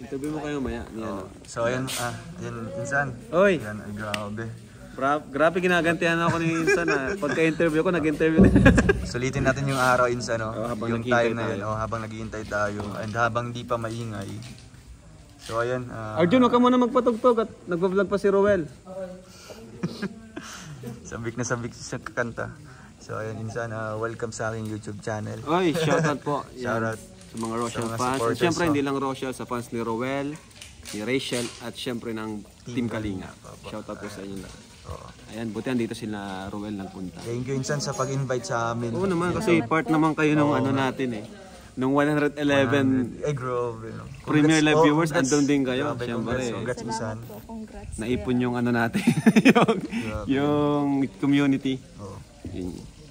Interview mo kayo maya. So ayan, Insan. Oy! Ayan, ay grabe. Grabe ginagantihan ako ni Insan pagka-interview ko, nag-interview na. Sulitin natin yung araw, Insan, no? Habang yung time na yun, habang naghihintay tayo, and habang di pa maingay. So ayan. Arjun, huwag ka muna magpatugtog at nagpa-vlog pa si Roel. Sabik na sabik siya kakanta. So ayan, Insan, welcome sa aking YouTube channel. Oy, shoutout po. Shoutout sa mga Rochelle fans. At syempre, hindi lang Rochelle, sa fans ni Roel, ni Rachel, at syempre ng Team Kalinga. Shoutout po sa inyo lahat. Ayan, buti andito sila Roel nagpunta. Thank you, Insan, sa pag-invite sa amin. Oo naman, kasi part naman kayo ng ano natin eh. Nung 111 grabe, no? Premier Live viewers, andun din kayo. Syempre, congrats, Insan. Naipon yung ano natin, yung community.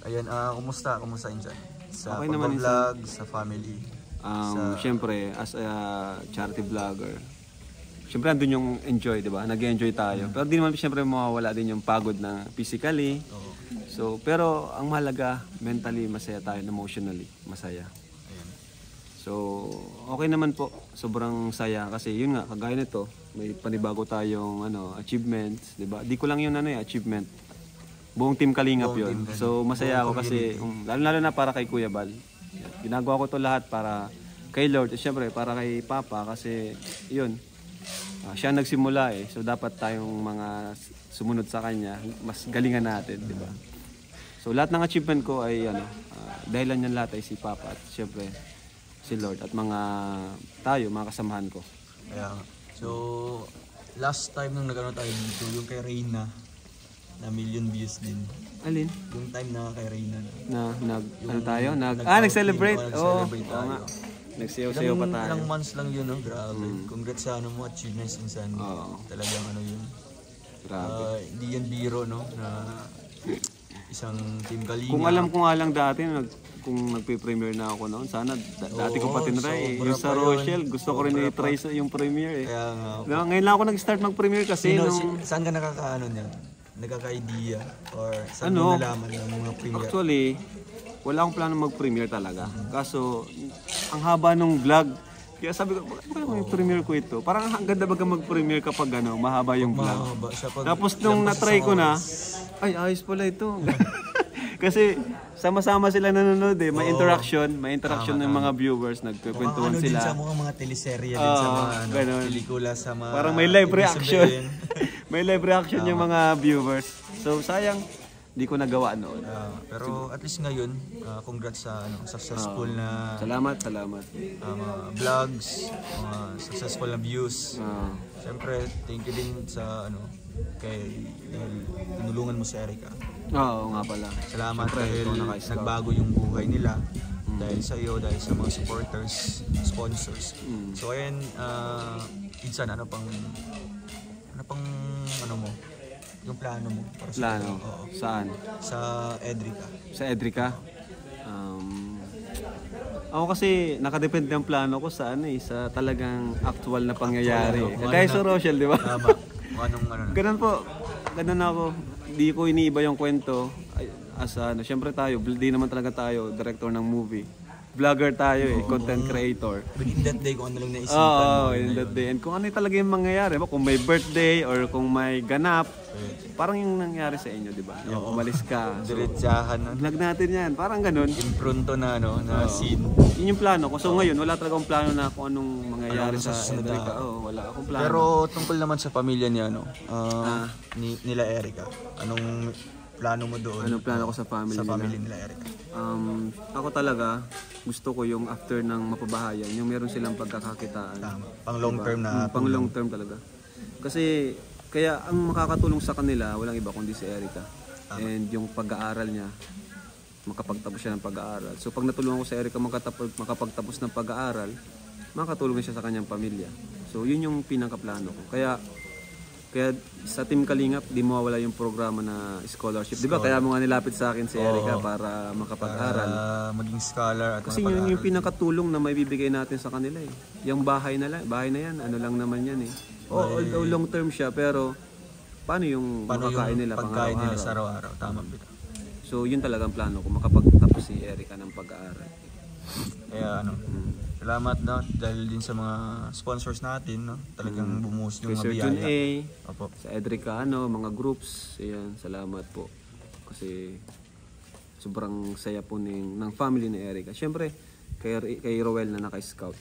Ayan, kumusta Insan? Sa okay naman, vlog, sa family. Siyempre, as a charity vlogger, siyempre andun yung enjoy, di ba? Nag-enjoy tayo. Pero di naman siyempre mawawala din yung pagod na physically. So, pero ang mahalaga, mentally masaya tayo, emotionally masaya. So, okay naman po. Sobrang saya kasi yun nga, kagaya nito, may panibago tayong achievements, di ba? Di ko lang yun achievement. Buong Team Kalingap yun. So, masaya ako kasi lalo na para kay Kuya Bal. Ginagawa ko to lahat para kay Lord, syempre para kay Papa kasi yun, siya nagsimula eh. So dapat tayong mga sumunod sa kanya, mas galingan natin, di ba? So lahat ng achievement ko ay dahilan niyan lahat ay si Papa at syempre si Lord at mga kasamahan ko. Yeah. So last time nung nagano tayo dito, yung kay Reyna na million views din. Alin? Yung time na kay Reyna. Nag-celebrate. Oo nga. Nagsiyaw-sayaw pa tayo. Ilang months lang yun, no? Grabe. Congrats sa mo, achievements, Insan. Talagang yun. Grabe. Hindi yan biro, no? Na isang Team Kalinga. Kung alam ko nga lang dati, kung nagpe-premiere na ako noon, sana dati ko pa tinry. Yung sa Rochelle, gusto ko rin i-try yung premiere eh. Kaya nga. Ngayon lang ako nag-start mag-premiere kasi saan ka nakakaano niya? Nagkaka-idea or saan mo nalaman ng mga premiere? Actually, wala akong plano mag-premiere talaga. Kaso, ang haba nung vlog. Kaya sabi ko, bakit may premiere ko ito? Parang ang ganda baga mag-premiere kapag mahaba yung vlog. Tapos nung na-try ko na, ay ayos pala ito. Kasi sama-sama sila nanonood eh. May interaction ng mga viewers. Nagkukwentuhan sila. Din sa mga teleserye din sa mga pelikula sa mga... Parang may live reaction. May live reaction yung mga viewers. So sayang, di ko nagawa noon. Pero at least ngayon, congrats sa successful na... Salamat. Mga vlogs, mga successful na views. Siyempre, thank you din sa kay tinulungan mo si Erica. Oo nga pala. Salamat dahil nagbago yung buhay nila. Dahil sa iyo, dahil sa mga supporters, sponsors. So ayan, Insan, ano pang mo? Yung plano mo? Plano? Saan? Sa Edrica. Sa Edrica? Ako kasi nakadepende ang plano ko sa sa talagang actual na pangyayari. Kaya sa Rochelle, di ba? Tama. Ganun po. Ganun ako. Di ko iniiba yung kwento. Siyempre tayo, di naman talaga tayo director ng movie. Vlogger tayo content creator. But in that day, kung ano lang naisipan. In that day. And kung ano talaga yung mangyayari. Kung may birthday or kung may ganap. Parang yung nangyari sa inyo, di ba? Yung umalis ka. Diretsahan. Vlog natin yan. Parang ganun. Impronto na, na scene. Yun yung plano ko. So ngayon, wala talaga akong plano na kung anong mangyayari sa Edrica. Wala akong plano. Pero tungkol naman sa pamilya niya, nila Erica. Anong plano mo doon? Anong plano ko sa family nila Erica? Ako talaga, gusto ko yung after ng mapabahayan, yung meron silang pagkakakitaan. Tama. Pang long term na. Pang long term talaga. Kasi, kaya ang makakatulong sa kanila, walang iba kundi si Erica. And yung pag-aaral niya, makapagtapos siya ng pag-aaral. So pag natulungan ko si Erica makapagtapos ng pag-aaral, makakatulong siya sa kanyang pamilya. So yun yung pinakaplano ko. Kaya sa Team Kalingap, di mawawala yung programa na scholarship. Di ba? Kaya mo nga nilapit sa akin si Erica para makapag-aral. Maging scholar at kasi yun yung pinakatulong na may bibigay natin sa kanila eh. Yung bahay na yan, ano lang naman yan eh. Although long term siya, pero paano yung makakain nila pagkain nila sa araw-araw? Tama ba? So yun talagang plano ko, makapagtapos si Erica ng pag-aaral. Kaya Salamat no dahil din sa mga sponsors natin no. Talagang bumuhos yung Kay mga Sir Jun biyaya. A, Opo. sa Edricano, mga groups, ayan, salamat po. Kasi sobrang saya po ng family ni Erica. Siyempre, kay Roel na naka-scout.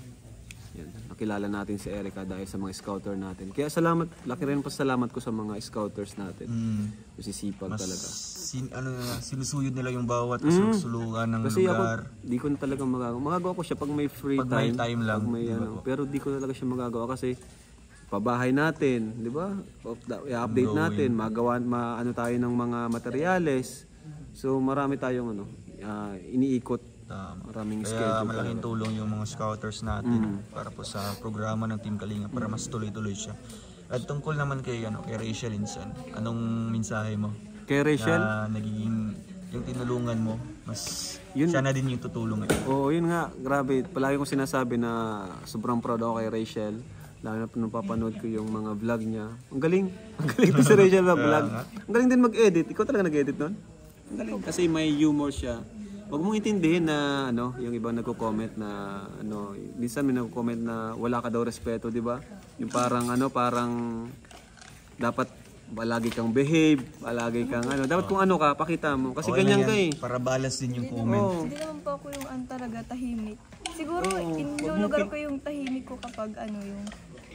Yan, nakilala natin si Erica dahil sa mga scouter natin. Kaya salamat, laki rin pa salamat ko sa mga scouters natin. Kasi sipag talaga. Sinusuyod nila yung bawat kasulungan ng Kasi lugar. ako, di ko na talaga magagawa. Magagawa ko siya pag may free Pag may time. time lang, Pag may, diba ano, po? pero di ko talaga siya magagawa kasi pabahay natin, di ba? I-update natin, ano tayo ng mga materyales. So marami tayong iniikot. Maraming Kaya schedule. malaking tulong yung mga scouters natin para po sa programa ng Team Kalinga para mas tuloy-tuloy siya. At tungkol naman kay Rachel Insan, anong mensahe mo? Kay Rachel? Na nagiging yung tinulungan mo, mas Yun. siya na din yung tutulong ngayon. Oo, yun nga. Grabe. Palagi kong sinasabi na sobrang proud ako kay Rachel. Lalo na nung papanood ko yung mga vlog niya. Ang galing. Ang galing to si Rachel na vlog. Ang galing din mag-edit. Ikaw talaga nag-edit nun? Ang galing. Kasi may humor siya. Huwag mong intindihin na yung ibang nagko-comment na minsan may nagko-comment na wala ka daw respeto, di ba? Yung parang dapat palagi kang behave, palagi kang dapat kung ano ka, pakita mo. Kasi Okay ganyan lang ka yan, eh. para balas din yung comment. Hindi naman po ako yung talaga tahimik. Siguro inulugar ko yung tahimik ko kapag yung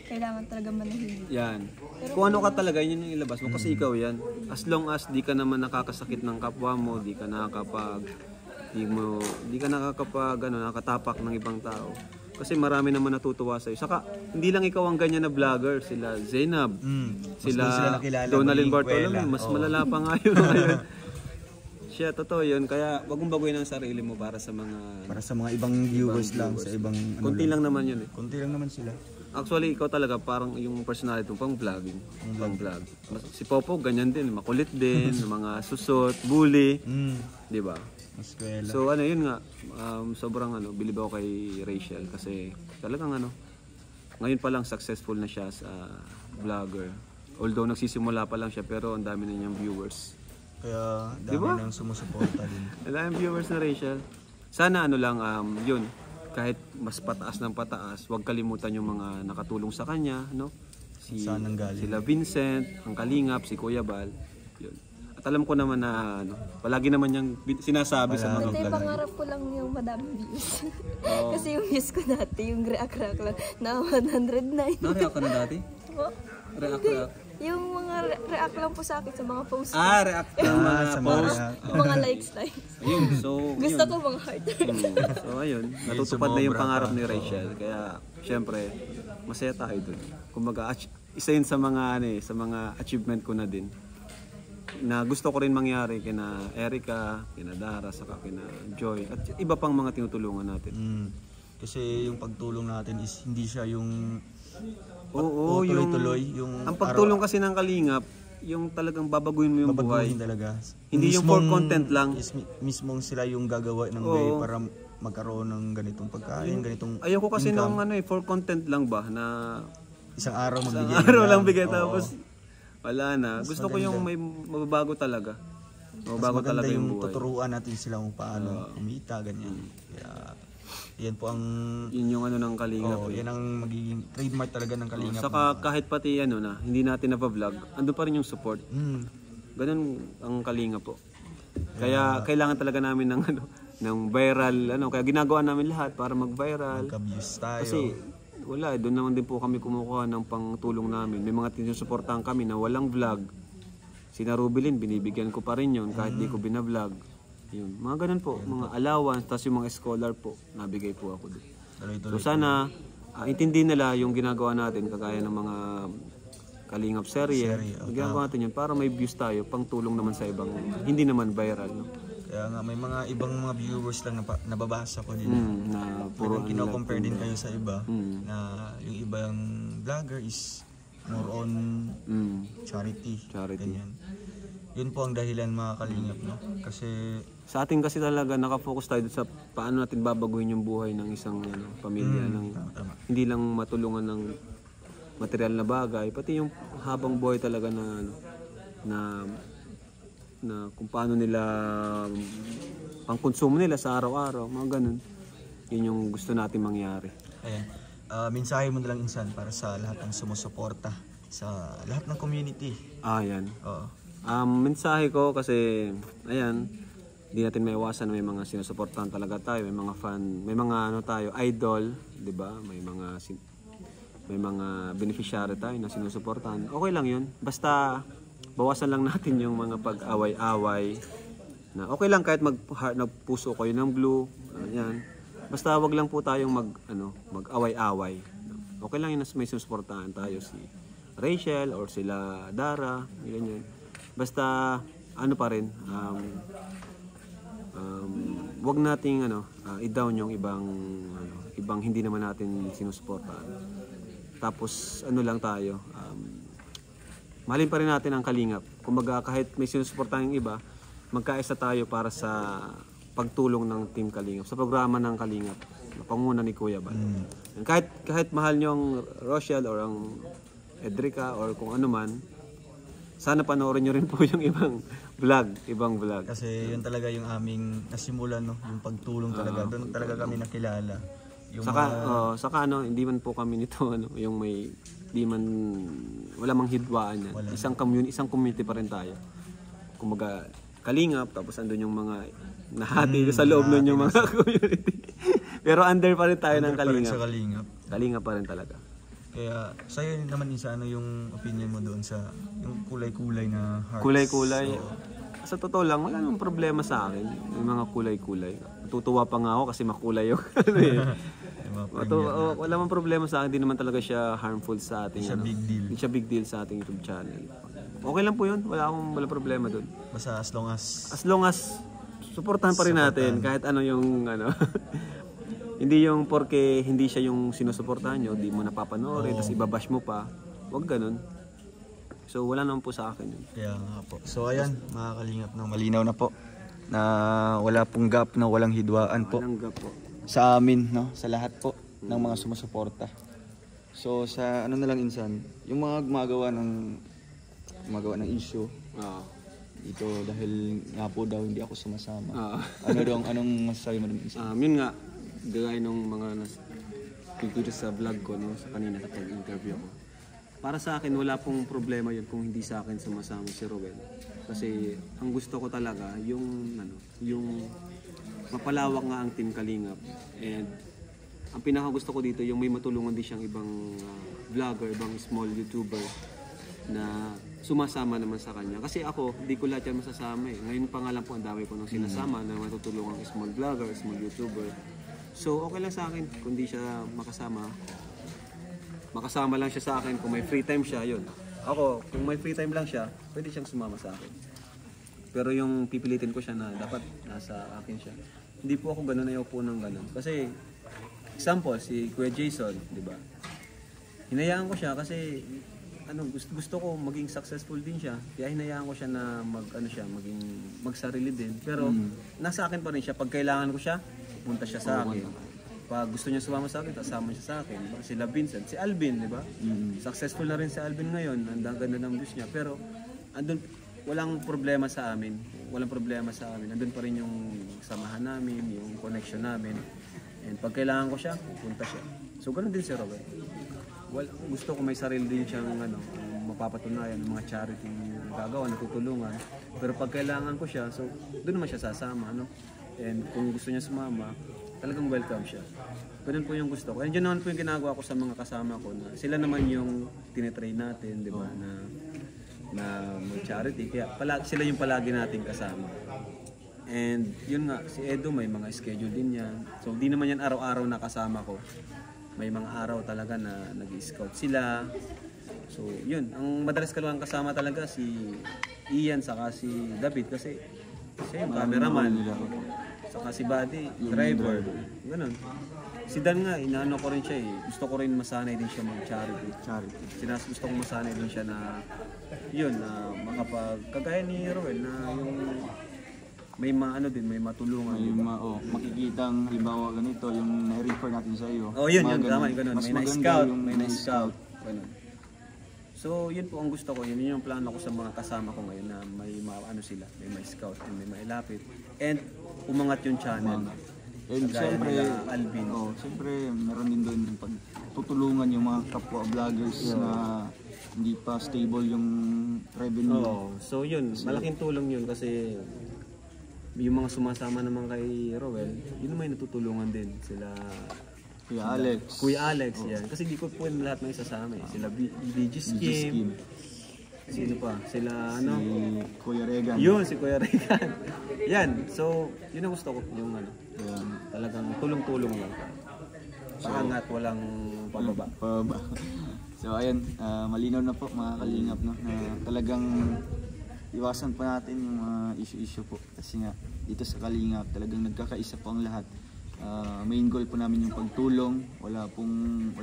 kailangan talaga manahimik. Yan. Kung ano ka talaga, yun yung ilabas mo. Kasi ikaw yan. As long as di ka naman nakakasakit ng kapwa mo, di ka nakatapak ng ibang tao. Kasi marami naman natutuwa sa'yo. Saka, hindi lang ikaw ang ganyan na vlogger. Sila Zainab, sila Donalyn Bartolome. Mas malala pa nga yun ngayon. Siya, totoo yun. Kaya, wag mong baguhin ang sarili mo para sa mga ibang viewers lang, sa ibang konti lang naman yun eh. Konti lang naman sila. Actually, ikaw talaga parang yung personality mo pang vlogging. Pang vlog. Si Popo, ganyan din. Makulit din. Mga susot, bully. Di ba? Eskwela. So yun nga, sobrang bilib ako kay Rachel kasi talagang ngayon pa lang successful na siya sa vlogger. Although nagsisimula pa lang siya pero ang dami na niyang viewers. Kaya dami Diba? nang sumusuporta din. Ang daming viewers na Rachel. Sana yun, kahit mas pataas ng pataas, huwag kalimutan yung mga nakatulong sa kanya, Saan nanggaling? Sila Vincent, ang Kalingap, si Kuya Bal. Yun. At alam ko naman na palagi naman niyang sinasabi sa mga Hindi, vlog. pangarap ko lang yung madaming views. Kasi yung views ko dati, yung react lang, na 109. Na-react ka na dati? Po? React. Yung mga react lang po sa akin sa mga posts. React ka sa mga post. Yung mga likes. Ayun, so Gusto yun. ko mga heart. So ayun, natutupad na yung pangarap ni Rachel. Kaya syempre, masaya tayo dun. Kumbaga, isa yun sa mga achievement ko na din. Na gusto ko rin mangyari kina Erica, kina Dara, saka kina Joy at iba pang mga tinutulungan natin. Kasi yung pagtulong natin is hindi siya yung tuloy-tuloy. Ang pagtulong kasi ng Kalingap, yung talagang babaguhin mo yung buhay. Babaguhin talaga. Hindi yung for content lang. Mismong sila yung gagawa ng way para magkaroon ng ganitong pagkain, ganitong Ayoko kasi nung for content lang ba na isang araw magbigay. Isang araw lang bigay tapos wala na. Gusto ko yung may mababago talaga. Mababago talaga yung buhay. Tuturuan natin sila kung paano kumita, ganyan. Kaya, yan po ang... Yun yung ng Kalingap. yan ang magiging trademark talaga ng Kalingap. Saka kahit pati hindi natin na-vlog, andun pa rin yung support. Ganun ang Kalingap po. Kaya kailangan talaga namin ng viral, kaya ginagawa namin lahat para mag-viral. Magka-views tayo. Kasi wala, doon naman din po kami kumukuha ng pangtulong namin. May mga tinusuportahan kami na walang vlog. Si Rubilin, binibigyan ko pa rin yun kahit di ko binablog. Yun. Mga ganun po, mga allowance, tapos yung mga scholar po, nabigay po ako doon. So sana, intindihin nila yung ginagawa natin, kagaya ng mga Kalingap serye. Ginagawa natin yun para may views tayo, pang tulong naman sa ibang, hindi naman viral. Kaya nga, may mga ibang mga viewers lang nababasa ko din. Na puro kino-compare din kayo sa iba. Na yung ibang vlogger is more on charity. Ganyan. Yun po ang dahilan mga Kalingap, no? Kasi sa atin kasi talaga nakafocus tayo sa paano natin babaguhin yung buhay ng isang pamilya. Tama. Hindi lang matulungan ng material na bagay, pati yung habang buhay talaga na kung paano nila pangkonsumo nila sa araw-araw, mga ganun. Yun yung gusto natin mangyari. Ayan. Mensahe mo na lang insan para sa lahat ng sumusuporta sa lahat ng community. Yan. Oo. Mensahe ko kasi, ayan, hindi natin maiwasan na may mga sinusuportahan talaga tayo, may mga fan, may mga tayo, idol, 'di ba? May mga beneficiary tayo na sinusuportahan. Okay lang 'yun. Basta bawasan lang natin yung mga pag-away-away. Na okay lang kahit nagpuso kayo ng blue, ayan. Basta wag lang po tayong mag-away-away. Okay lang 'yun na may sinusuportahan tayo si Rachel or sila Dara, ganyan. Basta pa rin wag nating i-down yung ibang hindi naman natin sinusuportahan. Tapos lang tayo, mahalin pa rin natin ang Kalingap. Kumbaga kahit may sinusuportahan yung iba, magkaisa tayo para sa pagtulong ng Team Kalingap, sa programa ng Kalingap, na panguna ni Kuya Bal. Kahit mahal nyo ang Rochelle or ang Edrica or kung ano man, sana panoorin nyo rin po yung ibang vlog. Kasi yun talaga yung aming nasimulan, no? Yung pagtulong talaga. Doon talaga kami nakilala. Yung saka hindi man po kami nito yung wala mang hidwaan yan. Isang community pa rin tayo. Kumaga Kalingap, tapos andun yung mga nahati sa loob nun yung mga community. Pero under pa rin tayo ng Kalingap. Kalingap pa rin talaga. Kaya sa'yo naman yung opinion mo doon sa yung kulay-kulay na hearts? Kulay-kulay. Sa totoo lang, wala namang problema sa akin. Yung mga kulay-kulay. Natutuwa pa nga ako kasi makulay yung wala namang problema sa akin. Hindi naman talaga siya harmful sa ating Hindi siya big deal sa ating YouTube channel. Okay lang po yun. Wala problema doon. Basta as long as suportahan pa rin natin kahit yung hindi yung porque hindi siya yung sinusuportahan nyo, di mo napapanoorin, tapos ibabash mo pa. Huwag ganun. So wala naman po sa akin yun. Kaya nga po. So ayan, mga Kalingap, malinaw na po na wala pong gap, na walang hidwaan po. Walang gap po. Sa amin, sa lahat po ng mga sumusuporta. So sa na lang insan, yung mga gumagawa ng issue. Ito dahil nga po daw hindi ako sumasama. Anong masasabi mo dun insan? Yun nga. Gaya nung mga picture sa vlog ko sa kanina sa pag-interview ko. Para sa akin wala pong problema yun kung hindi sa akin sumasama si Rowel. Kasi ang gusto ko talaga yung mapalawak nga ang Team Kalingap. And ang pinaka gusto ko dito yung may matulungan din siyang ibang vlogger, ibang small YouTuber na sumasama naman sa kanya. Kasi ako, di ko lahat yan masasama eh. Ngayon pa nga lang po ang dami ko nung sinasama na matutulungan ng small vlogger, small YouTuber. So okay lang sa akin kung di siya makasama lang siya sa akin. Kung may free time siya, yun. Ako, kung may free time lang siya, pwede siyang sumama sa akin. Pero yung pipilitin ko siya na dapat nasa akin siya, hindi po ako ganun, ayaw po ng ganun. Kasi example, si Kuya Jason, di ba? Hinayaan ko siya kasi gusto ko maging successful din siya. Kaya hinayaan ko siya na magsarili din. Pero nasa akin pa rin siya. Pag kailangan ko siya, punta siya sa akin. Pag gusto niya sumama sa akin, kasama siya sa akin. Sila Vincent, si Alvin, di ba? Successful na rin si Alvin ngayon. Ang ganda ng views niya. Pero walang problema sa amin. Andun pa rin yung samahan namin, yung connection namin. And pag kailangan ko siya, punta siya. So ganun din si Robert. Gusto ko may sarili din siyang mapapatunayan ng mga charity gagawa, natutulungan. Pero pag kailangan ko siya, so doon naman siya sasama. And kung gusto niya sumama, talagang welcome siya. Ganun po yung gusto ko. And yun naman po yung ginagawa ko sa mga kasama ko. Na sila naman yung tinetrain natin, di ba, na mag-charity. Kaya sila yung palagi nating kasama. And yun nga, si Edo may mga schedule din yan. So di naman yan araw-araw na kasama ko. May mga araw talaga na nag-scout sila. So yun, ang madalas kalawang kasama talaga si Ian saka si David kasi siya yung cameraman. Saka si Buddy, driver. Ganun. Si Dan nga, inaano ko rin siya eh. Gusto ko rin masanay din siya mag-charity. Gusto ko masanay din siya na yun, na kagaya ni Roel na yung may may matulungan. Makikitang halimbawa ganito, yung na-refer natin sa iyo. Yun, tama, ganun. May na-scout. Ganun. So, yun po ang gusto ko. Yun yung plano ko sa mga kasama ko ngayon na may sila. May scout and may mailapit. And umangat yung channel. And Kagaya syempre, nila Alvin. syempre meron din doon yung pagtutulungan yung mga kapwa vloggers na hindi pa stable yung revenue. So yun, malaking tulong yun kasi yung mga sumasama naman kay Rowel, yun naman yung natutulungan din. Sila Kuya Alex, yan. Kasi di ko po yung lahat ng isasama eh. Sila BG Skim. Sino pa? Sila Si Kuya Regan. Yun, si Kuya Regan. Yan. So, yun ang gusto ko. Yung talagang tulong-tulong lang. Paangat, walang pababa. So ayun, malinaw na po mga kalingap, no, na talagang iwasan pa natin yung mga issue-issue po. Kasi nga, dito sa Kalingap, talagang nagkakaisa po ang lahat. Main goal po namin yung pagtulong. Wala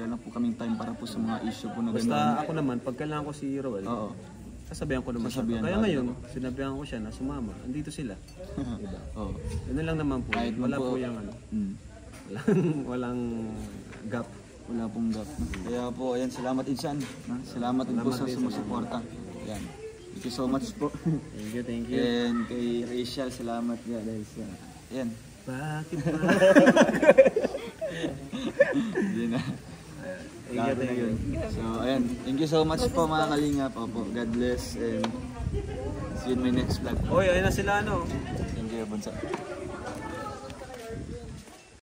na po kaming time para po sa mga issue po na gano'n. Basta ako naman, pag kailangan ko si Rowel, sasabihan ko naman siya. Kaya ngayon, sinabihan ko siya na sumama. Andito sila. Diba? Yun lang naman po. Kahit wala po, po yung walang gap. Wala pong gap. Kaya po, ayan, salamat Insan. Salamat din po sa sumusuporta. Ayan. Thank you so much po. Thank you. And kay Rachel, salamat nga guys. Ayan. Bakit ba? Hindi na. Thank you. So, ayan. Thank you so much po mga kalingap. Opo, God bless and see you in my next vlog. Oy, ayun na sila Thank you, Bunsa.